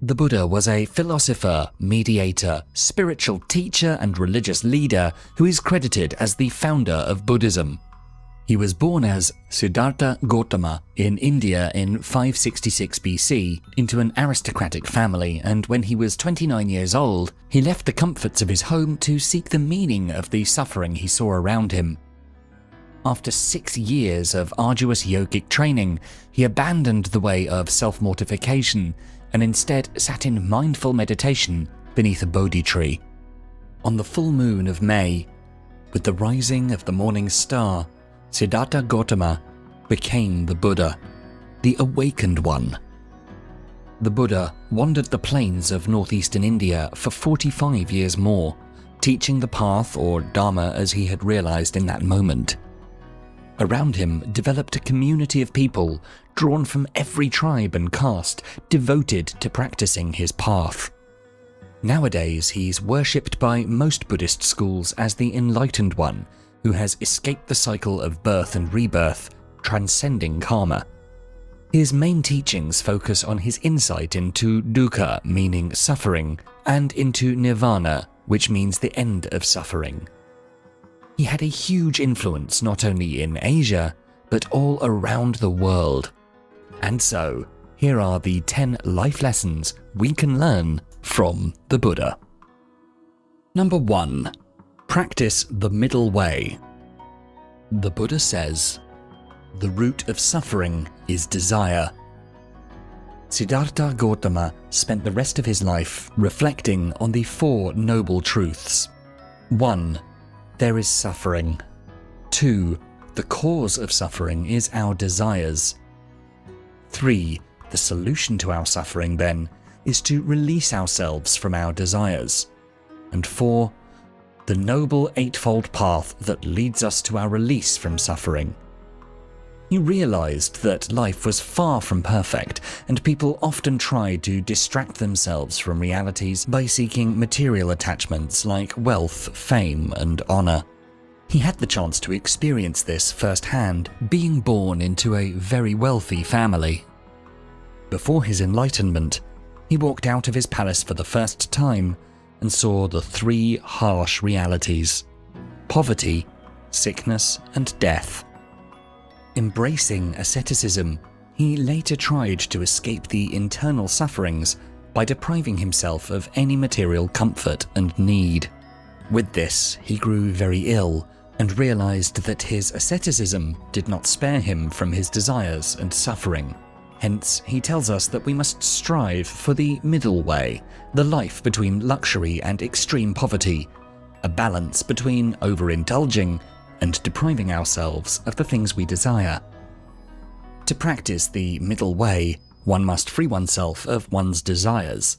The Buddha was a philosopher, mediator, spiritual teacher, and religious leader who is credited as the founder of Buddhism. He was born as Siddhartha Gautama in India in 566 BC into an aristocratic family, and when he was 29 years old, he left the comforts of his home to seek the meaning of the suffering he saw around him. After 6 years of arduous yogic training, he abandoned the way of self-mortification and instead sat in mindful meditation beneath a Bodhi tree. On the full moon of May, with the rising of the morning star, Siddhartha Gautama became the Buddha, the awakened one. The Buddha wandered the plains of northeastern India for 45 years more, teaching the path or Dharma as he had realized in that moment. Around him developed a community of people drawn from every tribe and caste, devoted to practicing his path. Nowadays, he's worshipped by most Buddhist schools as the enlightened one, who has escaped the cycle of birth and rebirth, transcending karma. His main teachings focus on his insight into dukkha, meaning suffering, and into nirvana, which means the end of suffering. He had a huge influence not only in Asia, but all around the world. And so, here are the 10 life lessons we can learn from the Buddha. Number 1. Practice the middle way. The Buddha says, "The root of suffering is desire." Siddhartha Gautama spent the rest of his life reflecting on the 4 noble truths. 1. There is suffering. 2. The cause of suffering is our desires. 3. The solution to our suffering, then, is to release ourselves from our desires. And 4. The noble eightfold path that leads us to our release from suffering. He realized that life was far from perfect, and people often try to distract themselves from realities by seeking material attachments like wealth, fame, and honor. He had the chance to experience this firsthand, being born into a very wealthy family. Before his enlightenment, he walked out of his palace for the first time and saw the 3 harsh realities: poverty, sickness, and death. Embracing asceticism, he later tried to escape the internal sufferings by depriving himself of any material comfort and need. With this, he grew very ill and realized that his asceticism did not spare him from his desires and suffering. Hence, he tells us that we must strive for the middle way, the life between luxury and extreme poverty, a balance between overindulging and depriving ourselves of the things we desire. To practice the middle way, one must free oneself of one's desires.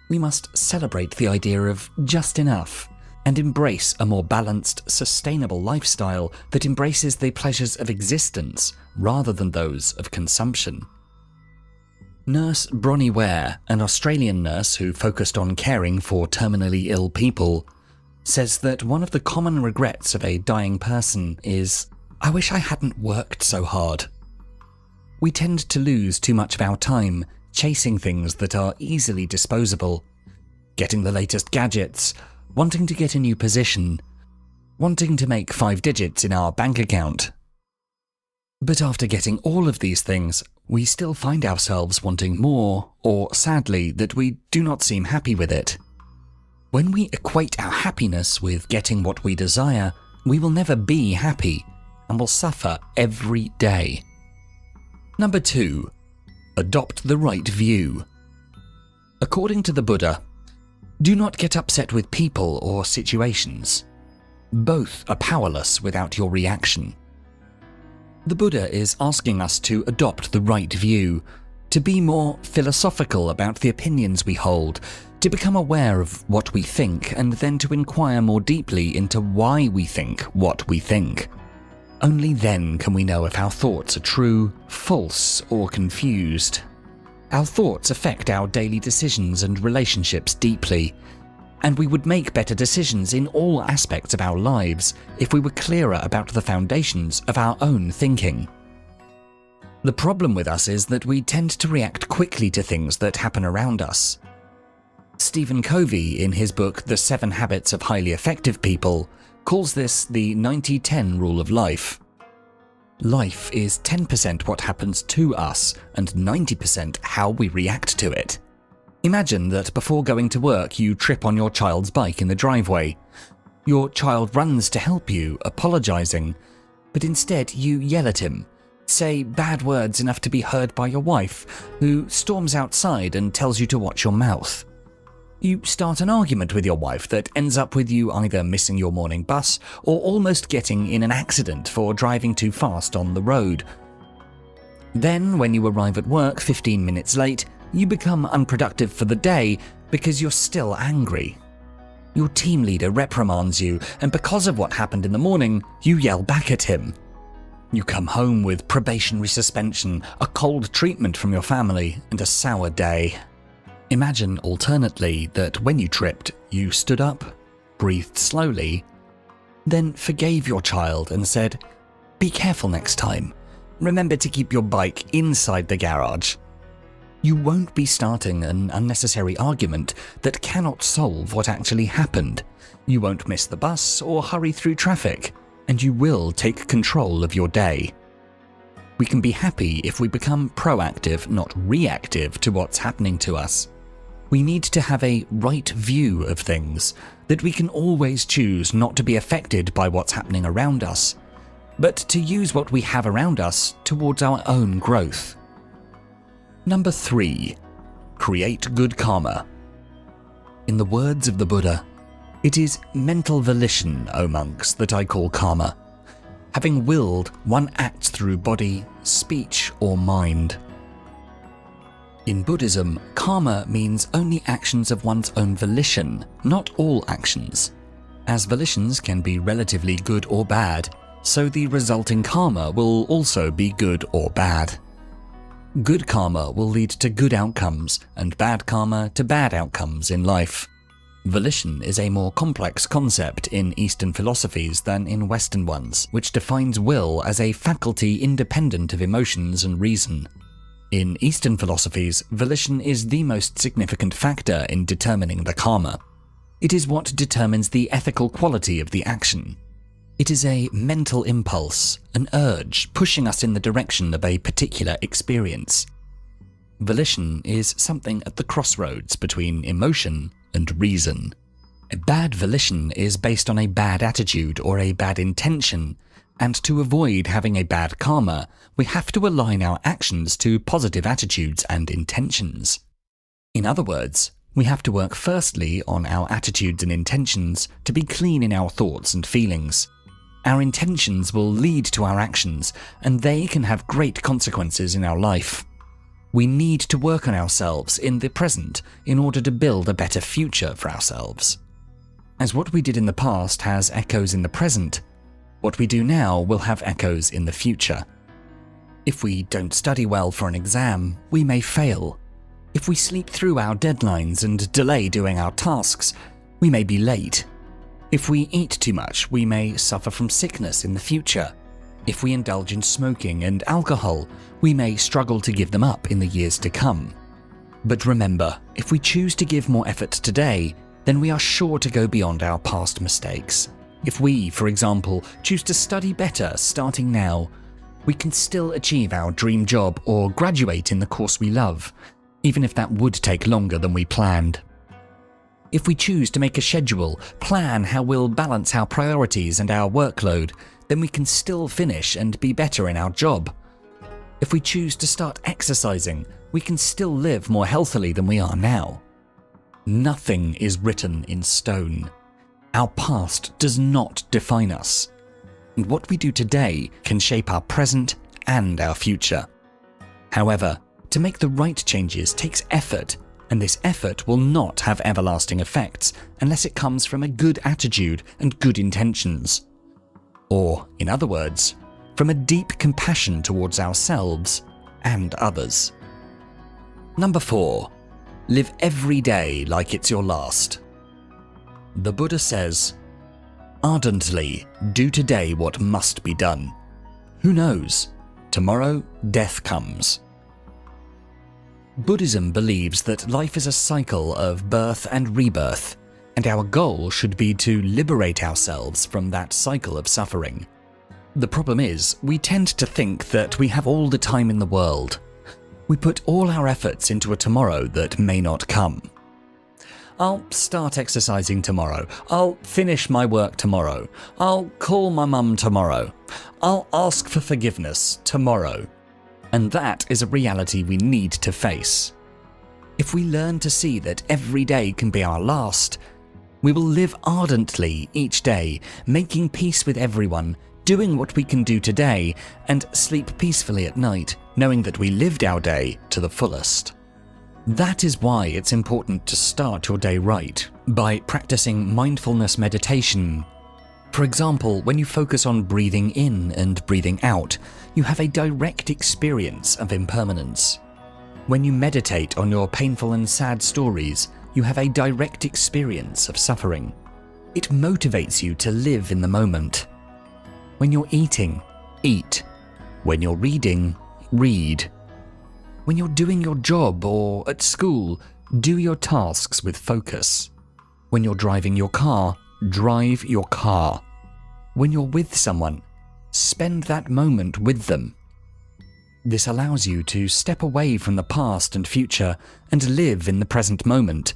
We must celebrate the idea of just enough and embrace a more balanced, sustainable lifestyle that embraces the pleasures of existence rather than those of consumption. Nurse Bronnie Ware, an Australian nurse who focused on caring for terminally ill people, says that one of the common regrets of a dying person is, "I wish I hadn't worked so hard." We tend to lose too much of our time chasing things that are easily disposable, getting the latest gadgets, wanting to get a new position, wanting to make 5 digits in our bank account. But after getting all of these things, we still find ourselves wanting more, or sadly, that we do not seem happy with it. When we equate our happiness with getting what we desire, we will never be happy and will suffer every day. Number 2. Adopt the right view. According to the Buddha, do not get upset with people or situations. Both are powerless without your reaction. The Buddha is asking us to adopt the right view, to be more philosophical about the opinions we hold, to become aware of what we think, and then to inquire more deeply into why we think what we think. Only then can we know if our thoughts are true, false, or confused. Our thoughts affect our daily decisions and relationships deeply, and we would make better decisions in all aspects of our lives if we were clearer about the foundations of our own thinking. The problem with us is that we tend to react quickly to things that happen around us. Stephen Covey, in his book The 7 Habits of Highly Effective People, calls this the 90-10 rule of life. Life is 10% what happens to us and 90% how we react to it. Imagine that before going to work you trip on your child's bike in the driveway. Your child runs to help you, apologizing, but instead you yell at him, say bad words enough to be heard by your wife, who storms outside and tells you to watch your mouth. You start an argument with your wife that ends up with you either missing your morning bus or almost getting in an accident for driving too fast on the road. Then, when you arrive at work 15 minutes late, you become unproductive for the day because you're still angry. Your team leader reprimands you, and because of what happened in the morning, you yell back at him. You come home with probationary suspension, a cold treatment from your family, and a sour day. Imagine alternately that when you tripped, you stood up, breathed slowly, then forgave your child and said, "Be careful next time. Remember to keep your bike inside the garage." You won't be starting an unnecessary argument that cannot solve what actually happened. You won't miss the bus or hurry through traffic, and you will take control of your day. We can be happy if we become proactive, not reactive to what's happening to us. We need to have a right view of things, that we can always choose not to be affected by what's happening around us, but to use what we have around us towards our own growth. Number 3. Create good karma. In the words of the Buddha, "It is mental volition, O monks, that I call karma. Having willed, one acts through body, speech, or mind." In Buddhism, karma means only actions of one's own volition, not all actions. As volitions can be relatively good or bad, so the resulting karma will also be good or bad. Good karma will lead to good outcomes, and bad karma to bad outcomes in life. Volition is a more complex concept in Eastern philosophies than in Western ones, which defines will as a faculty independent of emotions and reason. In Eastern philosophies, volition is the most significant factor in determining the karma. It is what determines the ethical quality of the action. It is a mental impulse, an urge pushing us in the direction of a particular experience. Volition is something at the crossroads between emotion and reason. A bad volition is based on a bad attitude or a bad intention, and to avoid having a bad karma, we have to align our actions to positive attitudes and intentions. In other words, we have to work firstly on our attitudes and intentions to be clean in our thoughts and feelings. Our intentions will lead to our actions, and they can have great consequences in our life. We need to work on ourselves in the present in order to build a better future for ourselves. As what we did in the past has echoes in the present, what we do now will have echoes in the future. If we don't study well for an exam, we may fail. If we sleep through our deadlines and delay doing our tasks, we may be late. If we eat too much, we may suffer from sickness in the future. If we indulge in smoking and alcohol, we may struggle to give them up in the years to come. But remember, if we choose to give more effort today, then we are sure to go beyond our past mistakes. If we, for example, choose to study better starting now, we can still achieve our dream job or graduate in the course we love, even if that would take longer than we planned. If we choose to make a schedule, plan how we'll balance our priorities and our workload, then we can still finish and be better in our job. If we choose to start exercising, we can still live more healthily than we are now. Nothing is written in stone. Our past does not define us, and what we do today can shape our present and our future. However, to make the right changes takes effort, and this effort will not have everlasting effects unless it comes from a good attitude and good intentions. Or, in other words, from a deep compassion towards ourselves and others. Number 4. Live every day like it's your last. The Buddha says, "Ardently do today what must be done. Who knows? tomorrow, death comes. Buddhism believes that life is a cycle of birth and rebirth, and our goal should be to liberate ourselves from that cycle of suffering. The problem is, we tend to think that we have all the time in the world. We put all our efforts into a tomorrow that may not come. I'll start exercising tomorrow. I'll finish my work tomorrow. I'll call my mum tomorrow. I'll ask for forgiveness tomorrow. And that is a reality we need to face. If we learn to see that every day can be our last, we will live ardently each day, making peace with everyone, doing what we can do today, and sleep peacefully at night, knowing that we lived our day to the fullest. That is why it's important to start your day right, by practicing mindfulness meditation. For example, when you focus on breathing in and breathing out, you have a direct experience of impermanence. When you meditate on your painful and sad stories, you have a direct experience of suffering. It motivates you to live in the moment. When you're eating, eat. When you're reading, read. When you're doing your job or at school, do your tasks with focus. When you're driving your car, drive your car. When you're with someone, spend that moment with them. This allows you to step away from the past and future and live in the present moment,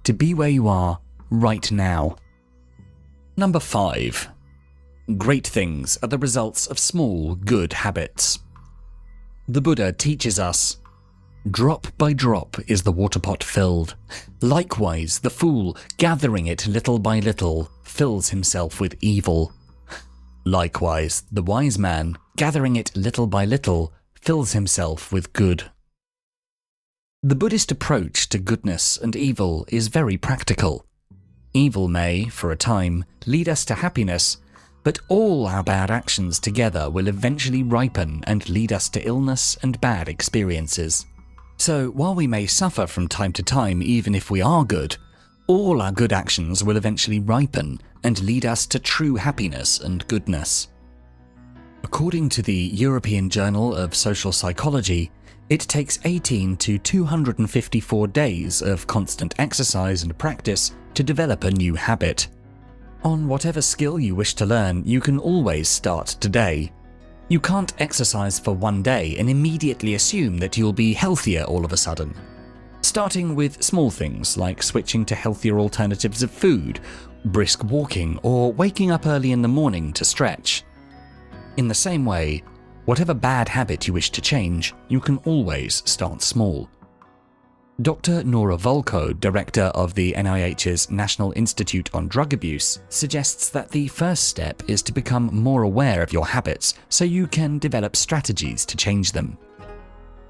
to be where you are right now. Number 5. Great things are the results of small, good habits. The Buddha teaches us, drop by drop is the water pot filled. Likewise, the fool, gathering it little by little, fills himself with evil. Likewise, the wise man, gathering it little by little, fills himself with good. The Buddhist approach to goodness and evil is very practical. Evil may, for a time, lead us to happiness, but all our bad actions together will eventually ripen and lead us to illness and bad experiences. So while we may suffer from time to time even if we are good, all our good actions will eventually ripen and lead us to true happiness and goodness. According to the European Journal of Social Psychology, it takes 18 to 254 days of constant exercise and practice to develop a new habit. On whatever skill you wish to learn, you can always start today. You can't exercise for one day and immediately assume that you'll be healthier all of a sudden. Starting with small things like switching to healthier alternatives of food, brisk walking, or waking up early in the morning to stretch. In the same way, whatever bad habit you wish to change, you can always start small. Dr. Nora Volkow, director of the NIH's National Institute on Drug Abuse, suggests that the first step is to become more aware of your habits so you can develop strategies to change them.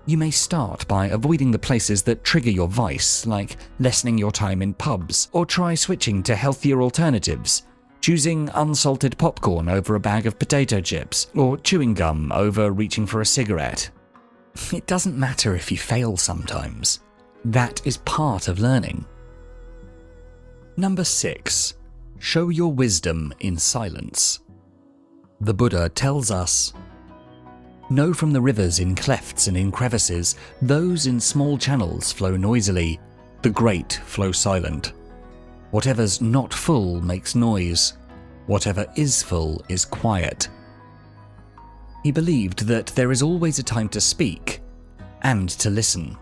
You may start by avoiding the places that trigger your vice, like lessening your time in pubs, or try switching to healthier alternatives, choosing unsalted popcorn over a bag of potato chips, or chewing gum over reaching for a cigarette. It doesn't matter if you fail sometimes. That is part of learning. Number 6. Show your wisdom in silence. The Buddha tells us, know from the rivers in clefts and in crevices, those in small channels flow noisily, the great flow silent. Whatever's not full makes noise, whatever is full is quiet. He believed that there is always a time to speak and to listen.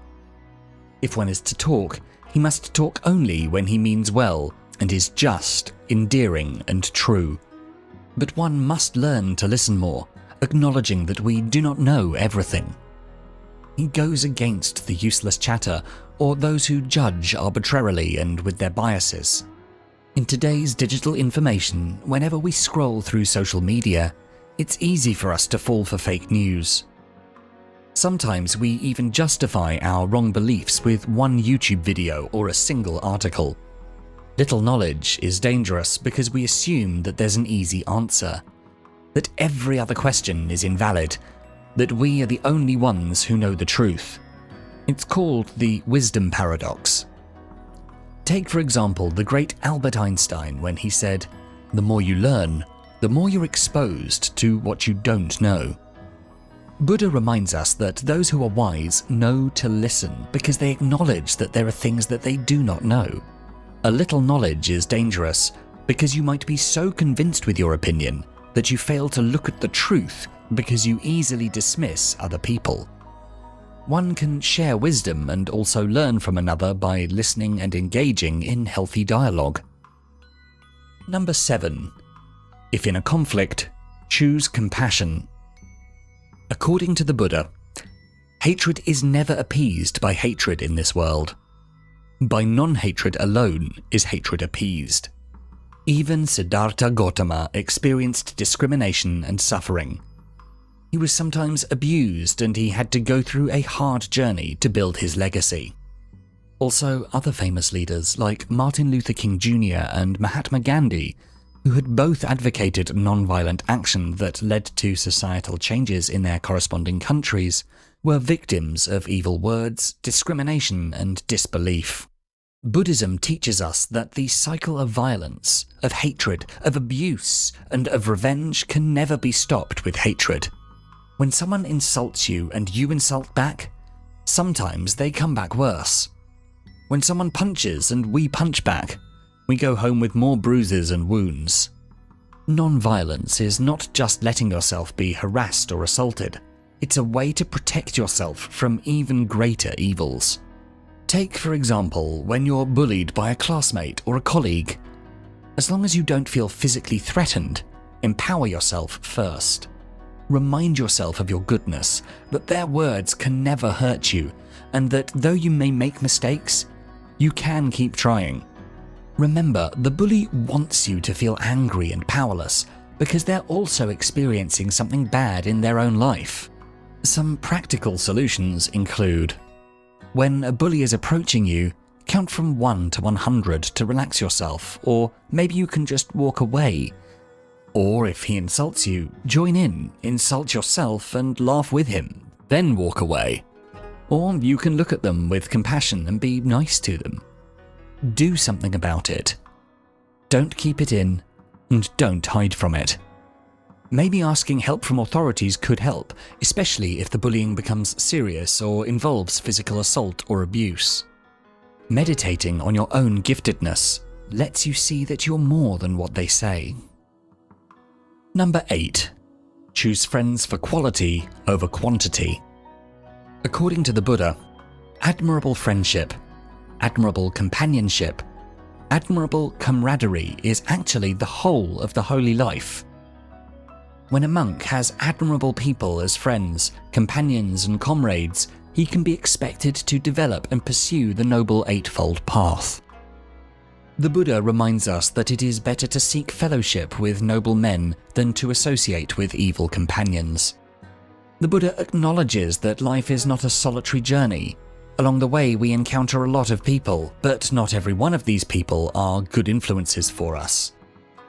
If one is to talk, he must talk only when he means well and is just, endearing, and true. But one must learn to listen more, acknowledging that we do not know everything. He goes against the useless chatter or those who judge arbitrarily and with their biases. In today's digital information, whenever we scroll through social media, it's easy for us to fall for fake news. Sometimes we even justify our wrong beliefs with one YouTube video or a single article. Little knowledge is dangerous because we assume that there's an easy answer, that every other question is invalid, that we are the only ones who know the truth. It's called the wisdom paradox. Take, for example, the great Albert Einstein when he said, "The more you learn, the more you're exposed to what you don't know." Buddha reminds us that those who are wise know to listen because they acknowledge that there are things that they do not know. A little knowledge is dangerous because you might be so convinced with your opinion that you fail to look at the truth because you easily dismiss other people. One can share wisdom and also learn from another by listening and engaging in healthy dialogue. Number 7. If in a conflict, choose compassion. According to the Buddha, hatred is never appeased by hatred in this world. By non-hatred alone is hatred appeased. Even Siddhartha Gautama experienced discrimination and suffering. He was sometimes abused and he had to go through a hard journey to build his legacy. Also, other famous leaders like Martin Luther King Jr. and Mahatma Gandhi, who had both advocated non-violent action that led to societal changes in their corresponding countries, were victims of evil words, discrimination, and disbelief. Buddhism teaches us that the cycle of violence, of hatred, of abuse, and of revenge can never be stopped with hatred. When someone insults you and you insult back, sometimes they come back worse. When someone punches and we punch back, we go home with more bruises and wounds. Non-violence is not just letting yourself be harassed or assaulted. It's a way to protect yourself from even greater evils. Take, for example, when you're bullied by a classmate or a colleague. As long as you don't feel physically threatened, empower yourself first. Remind yourself of your goodness, that their words can never hurt you, and that though you may make mistakes, you can keep trying. Remember, the bully wants you to feel angry and powerless because they're also experiencing something bad in their own life. Some practical solutions include: when a bully is approaching you, count from 1 to 100 to relax yourself, or maybe you can just walk away. Or if he insults you, join in, insult yourself and laugh with him, then walk away. Or you can look at them with compassion and be nice to them. Do something about it. Don't keep it in, and don't hide from it. Maybe asking help from authorities could help, especially if the bullying becomes serious or involves physical assault or abuse. Meditating on your own giftedness lets you see that you're more than what they say. Number 8. Choose friends for quality over quantity. According to the Buddha, admirable friendship, admirable companionship, admirable camaraderie is actually the whole of the holy life. When a monk has admirable people as friends, companions, and comrades, he can be expected to develop and pursue the Noble Eightfold Path. The Buddha reminds us that it is better to seek fellowship with noble men than to associate with evil companions. The Buddha acknowledges that life is not a solitary journey. Along the way, we encounter a lot of people, but not every one of these people are good influences for us.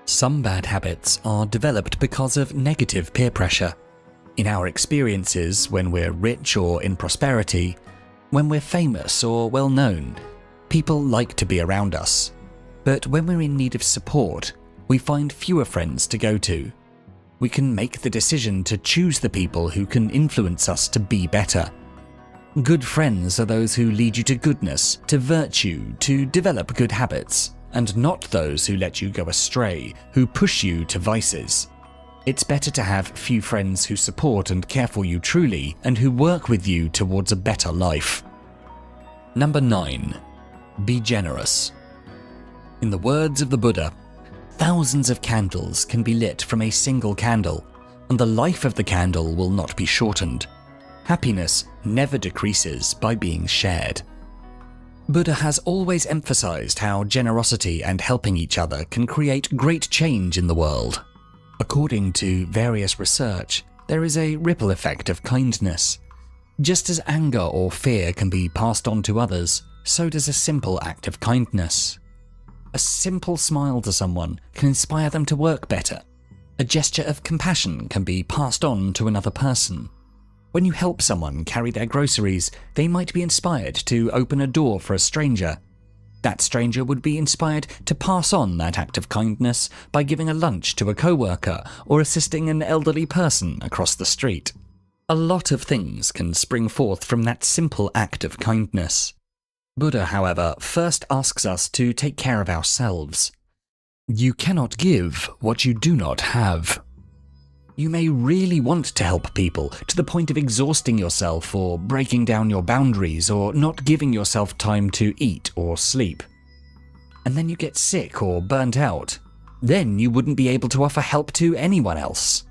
Some bad habits are developed because of negative peer pressure. In our experiences, when we're rich or in prosperity, when we're famous or well-known, people like to be around us. But when we're in need of support, we find fewer friends to go to. We can make the decision to choose the people who can influence us to be better. Good friends are those who lead you to goodness, to virtue, to develop good habits, and not those who let you go astray, who push you to vices. It's better to have few friends who support and care for you truly, and who work with you towards a better life. Number 9. Be generous. In the words of the Buddha, thousands of candles can be lit from a single candle, and the life of the candle will not be shortened. Happiness never decreases by being shared. Buddha has always emphasized how generosity and helping each other can create great change in the world. According to various research, there is a ripple effect of kindness. Just as anger or fear can be passed on to others, so does a simple act of kindness. A simple smile to someone can inspire them to work better. A gesture of compassion can be passed on to another person. When you help someone carry their groceries, they might be inspired to open a door for a stranger. That stranger would be inspired to pass on that act of kindness by giving a lunch to a co-worker or assisting an elderly person across the street. A lot of things can spring forth from that simple act of kindness. Buddha, however, first asks us to take care of ourselves. You cannot give what you do not have. You may really want to help people to the point of exhausting yourself or breaking down your boundaries or not giving yourself time to eat or sleep. And then you get sick or burnt out. Then you wouldn't be able to offer help to anyone else.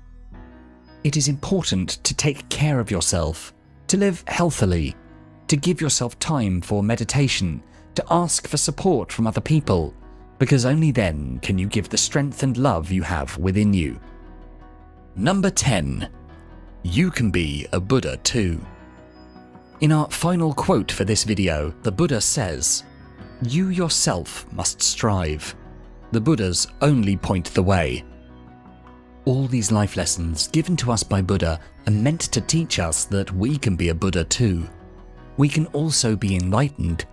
It is important to take care of yourself, to live healthily, to give yourself time for meditation, to ask for support from other people, because only then can you give the strength and love you have within you. Number 10. You can be a Buddha too. In our final quote for this video, the Buddha says, "You yourself must strive. The Buddhas only point the way." All these life lessons given to us by Buddha are meant to teach us that we can be a Buddha too. We can also be enlightened,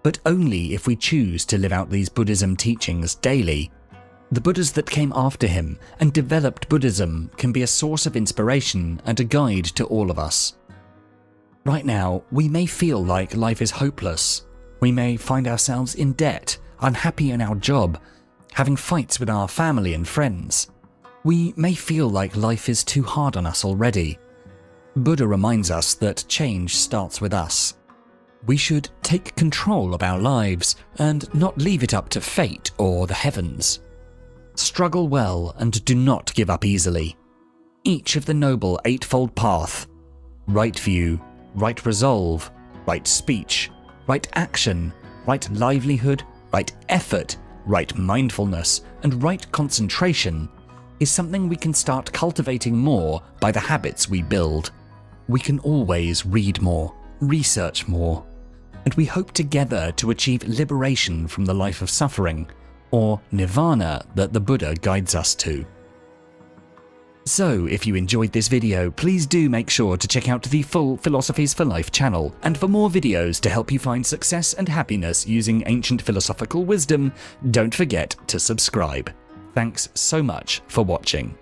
but only if we choose to live out these Buddhism teachings daily. The Buddhas that came after him and developed Buddhism can be a source of inspiration and a guide to all of us. Right now, we may feel like life is hopeless. We may find ourselves in debt, unhappy in our job, having fights with our family and friends. We may feel like life is too hard on us already. Buddha reminds us that change starts with us. We should take control of our lives and not leave it up to fate or the heavens. Struggle well and do not give up easily. Each of the Noble Eightfold Path, right view, right resolve, right speech, right action, right livelihood, right effort, right mindfulness, and right concentration, is something we can start cultivating more by the habits we build. We can always read more, research more, and we hope together to achieve liberation from the life of suffering, or nirvana that the Buddha guides us to. So, if you enjoyed this video, please do make sure to check out the full Philosophies for Life channel, and for more videos to help you find success and happiness using ancient philosophical wisdom, don't forget to subscribe. Thanks so much for watching.